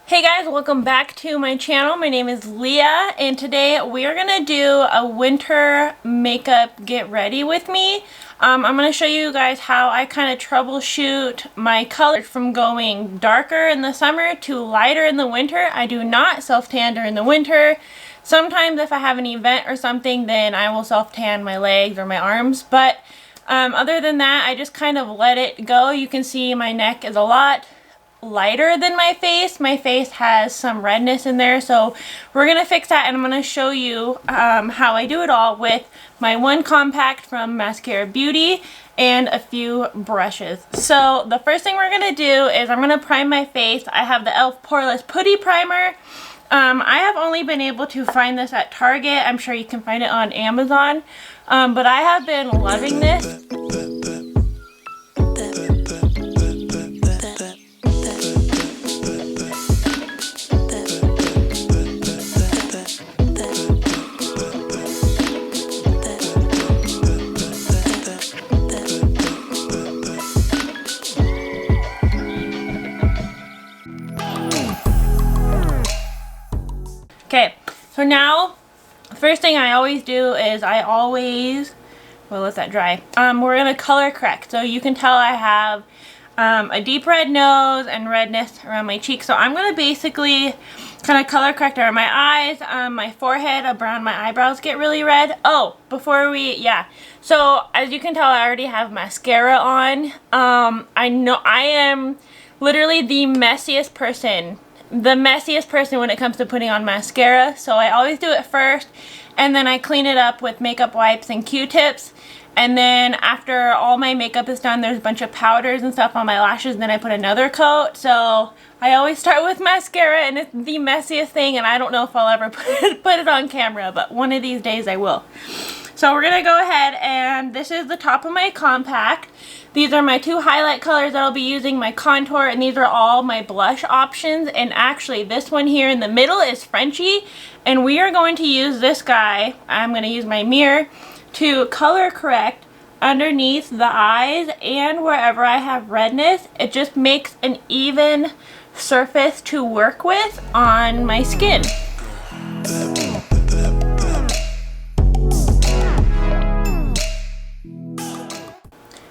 Hey guys, welcome back to my channel. My name is Leah and today we are going to do a winter makeup get ready with me. I'm going to show you guys how I kind of troubleshoot my colors from going darker in the summer to lighter in the winter. I do not self-tan during the winter. Sometimes if I have an event or something, then I will self-tan my legs or my arms, but other than that, I just kind of let it go. You can see my neck is a lot lighter than my face. My face has some redness in there, so we're gonna fix that, and I'm gonna show you how I do it all with my one compact from Maskcara Beauty and a few brushes. So the first thing we're gonna do is I'm gonna prime my face. I have the e.l.f. Poreless Putty Primer. I have only been able to find this at Target. I'm sure you can find it on Amazon, but I have been loving this. Okay, so now, first thing I always do is well, let that dry. We're going to color correct. So you can tell I have a deep red nose and redness around my cheeks. So I'm going to basically kind of color correct around my eyes, my forehead, around my eyebrows get really red. Oh, so as you can tell, I already have mascara on. I know I am literally the messiest person when it comes to putting on mascara, so I always do it first and then I clean it up with makeup wipes and Q-tips, and then after all my makeup is done, there's a bunch of powders and stuff on my lashes, and then I put another coat. So I always start with mascara, and it's the messiest thing, and I don't know if I'll ever put it on camera, but one of these days I will. So we're gonna go ahead, and this is the top of my compact. These are my two highlight colors that I'll be using, my contour, and these are all my blush options. And actually this one here in the middle is Frenchy, and we are going to use this guy. I'm going to use my mirror to color correct underneath the eyes and wherever I have redness. It just makes an even surface to work with on my skin.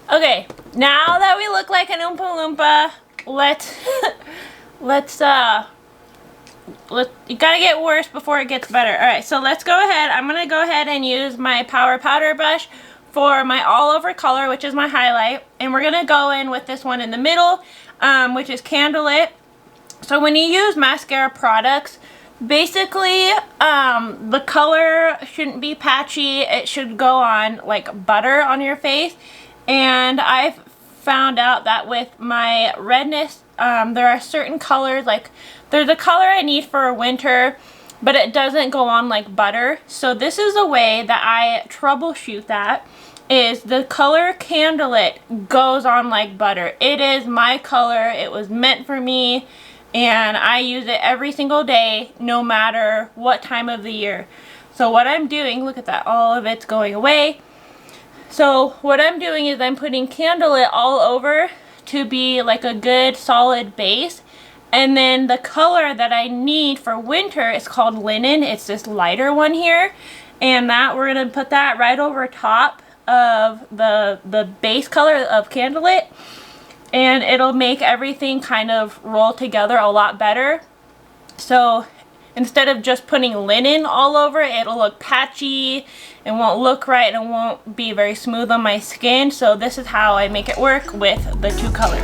Okay, now that we look like an Oompa Loompa, you gotta get worse before it gets better. Alright, so let's go ahead. I'm gonna go ahead and use my Power Powder brush for my all over color, which is my highlight. And we're gonna go in with this one in the middle, which is Candlelit. So when you use mascara products, basically the color shouldn't be patchy. It should go on like butter on your face. And I've found out that with my redness, there are certain colors, like there's a color I need for winter, but it doesn't go on like butter. So this is a way that I troubleshoot that, is the color Candlelit goes on like butter. It is my color. It was meant for me, and I use it every single day, no matter what time of the year. So what I'm doing, look at that, all of it's going away. So what I'm doing is I'm putting Candlelit all over to be like a good solid base. And then the color that I need for winter is called Linen. It's this lighter one here. And that we're going to put that right over top of the base color of Candlelit. And it'll make everything kind of roll together a lot better. So instead of just putting linen all over, it'll look patchy, it won't look right, and it won't be very smooth on my skin. So this is how I make it work with the two colors.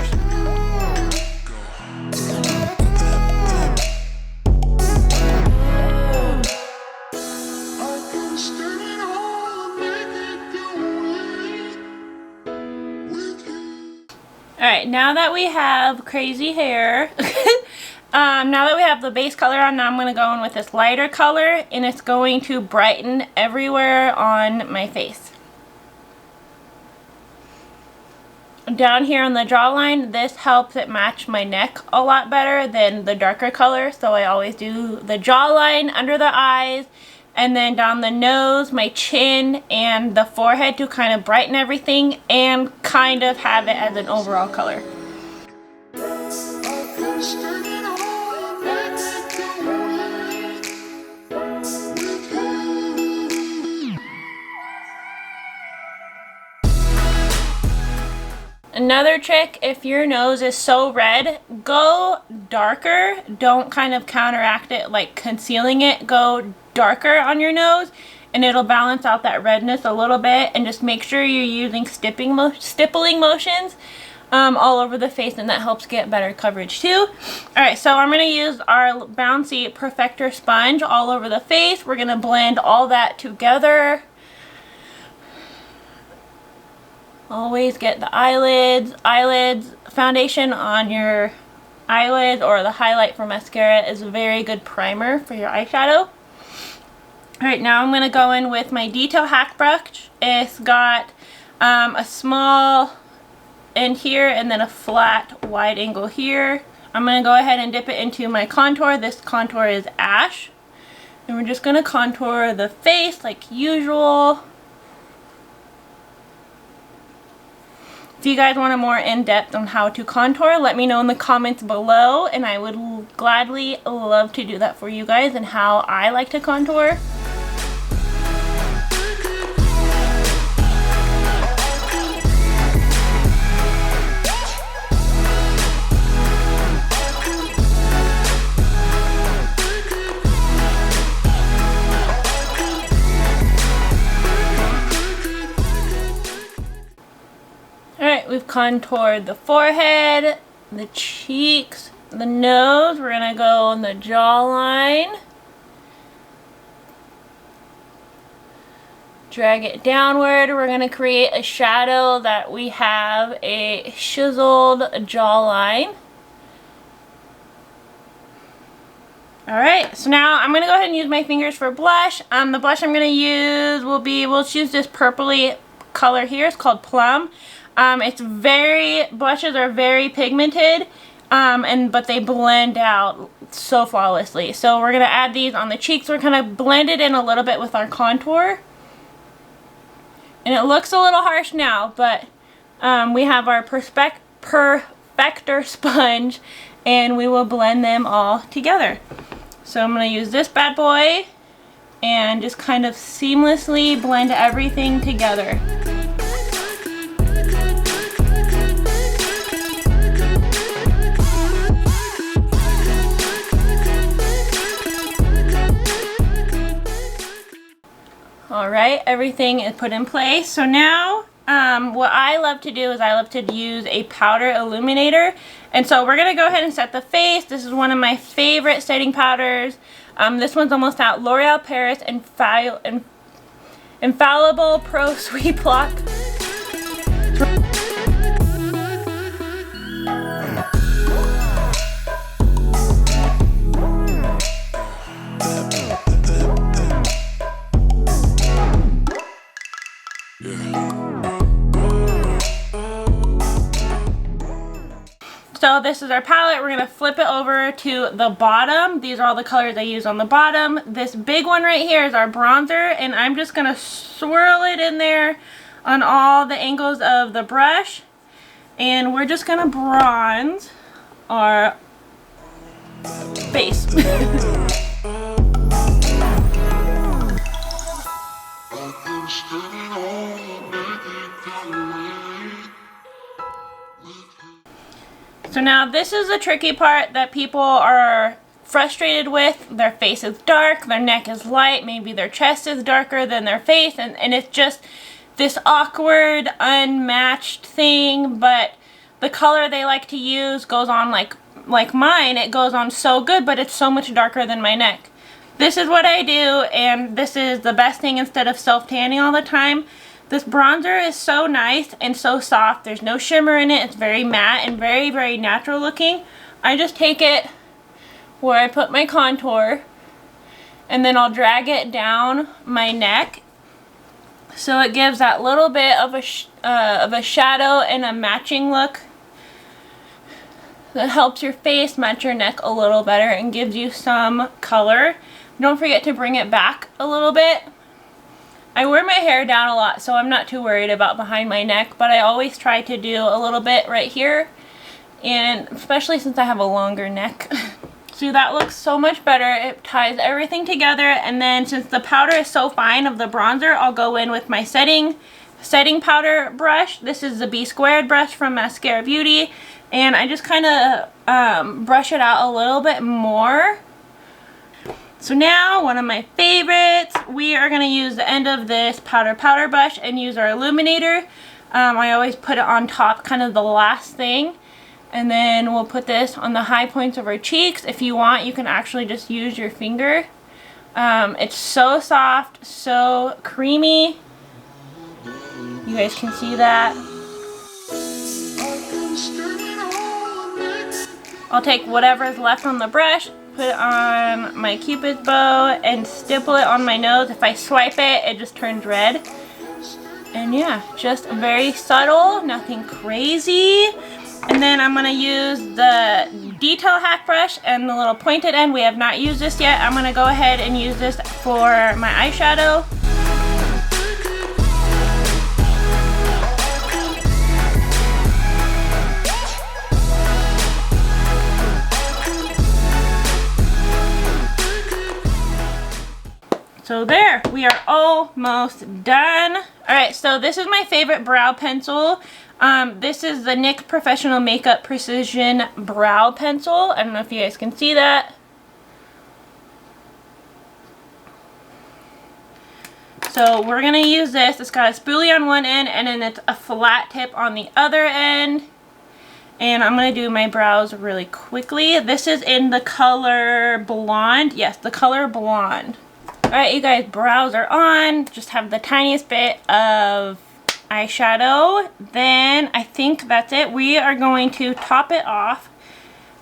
Alright, now that we have crazy hair, now that we have the base color on, now I'm going to go in with this lighter color, and it's going to brighten everywhere on my face. Down here on the jawline, this helps it match my neck a lot better than the darker color, so I always do the jawline, under the eyes, and then down the nose, my chin, and the forehead to kind of brighten everything and kind of have it as an overall color. another trick, if your nose is so red, go darker. Don't kind of counteract it like concealing it. Go darker on your nose and it'll balance out that redness a little bit, and just make sure you're using stippling motions all over the face, and that helps get better coverage too. Alright, so I'm going to use our bouncy perfector sponge all over the face. We're going to blend all that together. Always get the eyelids. Foundation on your eyelids or the highlight for mascara is a very good primer for your eyeshadow. Alright, now I'm going to go in with my detail hack brush. It's got a small end here and then a flat wide angle here. I'm going to go ahead and dip it into my contour. This contour is Ash. And we're just going to contour the face like usual. If you guys want a more in-depth on how to contour, let me know in the comments below, and I would gladly love to do that for you guys and how I like to contour. Alright, we've contoured the forehead, the cheeks, the nose. We're going to go on the jawline. Drag it downward. We're going to create a shadow that we have a chiseled jawline. Alright, so now I'm going to go ahead and use my fingers for blush. The blush I'm going to use we'll choose this purpley color here. It's called Plum. Blushes are very pigmented, but they blend out so flawlessly. So we're going to add these on the cheeks. We're going to blend it in a little bit with our contour. And it looks a little harsh now, but we have our perfector sponge, and we will blend them all together. So I'm going to use this bad boy and just kind of seamlessly blend everything together. Alright, everything is put in place. So now what I love to do is I love to use a powder illuminator. And so we're going to go ahead and set the face. This is one of my favorite setting powders. This one's almost out. L'Oreal Paris Infallible Pro Sweet Block. So this is our palette. We're going to flip it over to the bottom. These are all the colors I use on the bottom. This big one right here is our bronzer, and I'm just going to swirl it in there on all the angles of the brush. And we're just going to bronze our face. So now this is the tricky part that people are frustrated with. Their face is dark, their neck is light, maybe their chest is darker than their face, and it's just this awkward, unmatched thing, but the color they like to use goes on like mine. It goes on so good, but it's so much darker than my neck. This is what I do, and this is the best thing instead of self-tanning all the time. This bronzer is so nice and so soft. There's no shimmer in it. It's very matte and very, very natural looking. I just take it where I put my contour, and then I'll drag it down my neck so it gives that little bit of a shadow and a matching look that helps your face match your neck a little better and gives you some color. Don't forget to bring it back a little bit. I wear my hair down a lot, so I'm not too worried about behind my neck, but I always try to do a little bit right here, and especially since I have a longer neck. So that looks so much better. It ties everything together, and then since the powder is so fine of the bronzer, I'll go in with my setting setting powder brush. This is the B Squared brush from Maskcara Beauty, and I just kind of brush it out a little bit more. So now, one of my favorites, we are going to use the end of this powder brush and use our illuminator. I always put it on top, kind of the last thing. And then we'll put this on the high points of our cheeks. If you want, you can actually just use your finger. It's so soft, so creamy. You guys can see that. I'll take whatever is left on the brush, put it on my Cupid's bow, and stipple it on my nose. If I swipe it, it just turns red. And yeah, just very subtle, nothing crazy. And then I'm going to use the detail hack brush and the little pointed end. We have not used this yet. I'm going to go ahead and use this for my eyeshadow. So there, we are almost done. Alright, so this is my favorite brow pencil. This is the NYX Professional Makeup Precision Brow Pencil. I don't know if you guys can see that. So we're going to use this. It's got a spoolie on one end, and then it's a flat tip on the other end. And I'm going to do my brows really quickly. This is in the color Blonde. Yes, the color Blonde. Alright, you guys, brows are on. Just have the tiniest bit of eyeshadow. Then I think that's it. We are going to top it off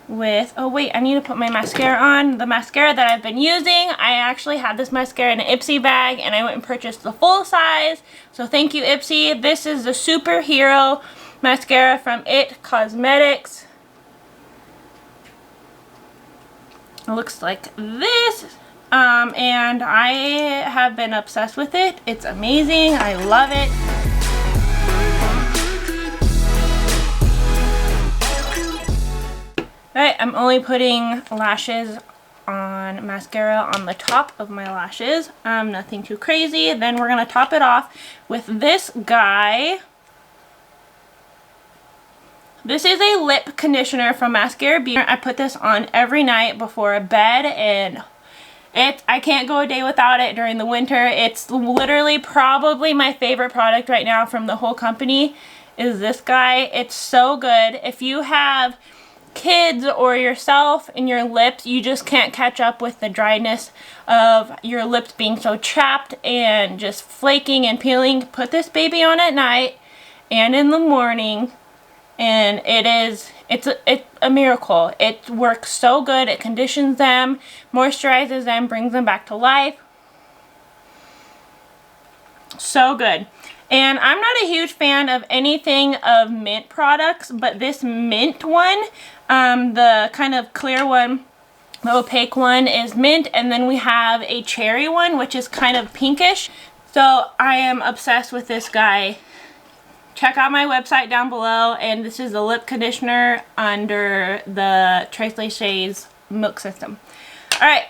with, oh wait, I need to put my mascara on. The mascara that I've been using, I actually had this mascara in an Ipsy bag, and I went and purchased the full size. So thank you, Ipsy. This is the Superhero mascara from It Cosmetics. It looks like this. And I have been obsessed with it. It's amazing. I love it. Alright, I'm only putting lashes on mascara on the top of my lashes. Nothing too crazy. Then we're going to top it off with this guy. This is a lip conditioner from Maskcara Beauty. I put this on every night before bed, and I can't go a day without it during the winter. It's literally probably my favorite product right now from the whole company is this guy. It's so good. If you have kids or yourself and your lips, you just can't catch up with the dryness of your lips being so chapped and just flaking and peeling. Put this baby on at night and in the morning, and it's a miracle. It works so good. It conditions them, moisturizes them, brings them back to life. So good. And I'm not a huge fan of anything of mint products, but this mint one, the kind of clear one, the opaque one is mint, and then we have a cherry one, which is kind of pinkish. So I am obsessed with this guy. Check out my website down below, and this is the lip conditioner under the Tres Leches milk system. Alright,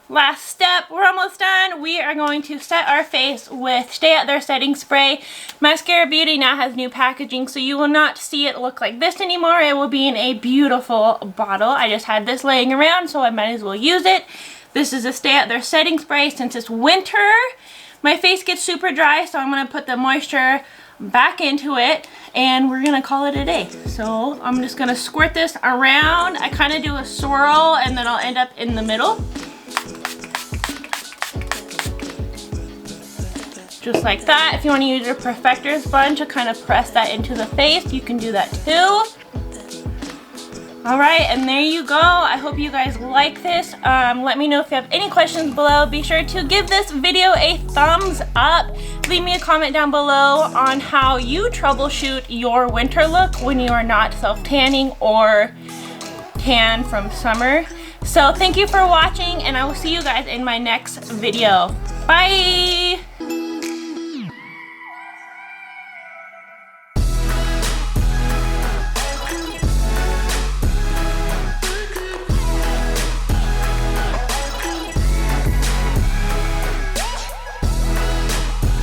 last step. We're almost done. We are going to set our face with Stay Out There setting spray. Maskcara Beauty now has new packaging, so you will not see it look like this anymore. It will be in a beautiful bottle. I just had this laying around, so I might as well use it. This is a Stay Out There setting spray. Since it's winter, my face gets super dry, so I'm going to put the moisture back into it, and we're gonna call it a day. So I'm just gonna squirt this around. I kind of do a swirl, and then I'll end up in the middle, just like that. If you want to use your perfector sponge to kind of press that into the face, you can do that too. Alright, and there you go. I hope you guys like this. Let me know if you have any questions below. Be sure to give this video a thumbs up. Leave me a comment down below on how you troubleshoot your winter look when you are not self-tanning or tan from summer. So thank you for watching, and I will see you guys in my next video. Bye!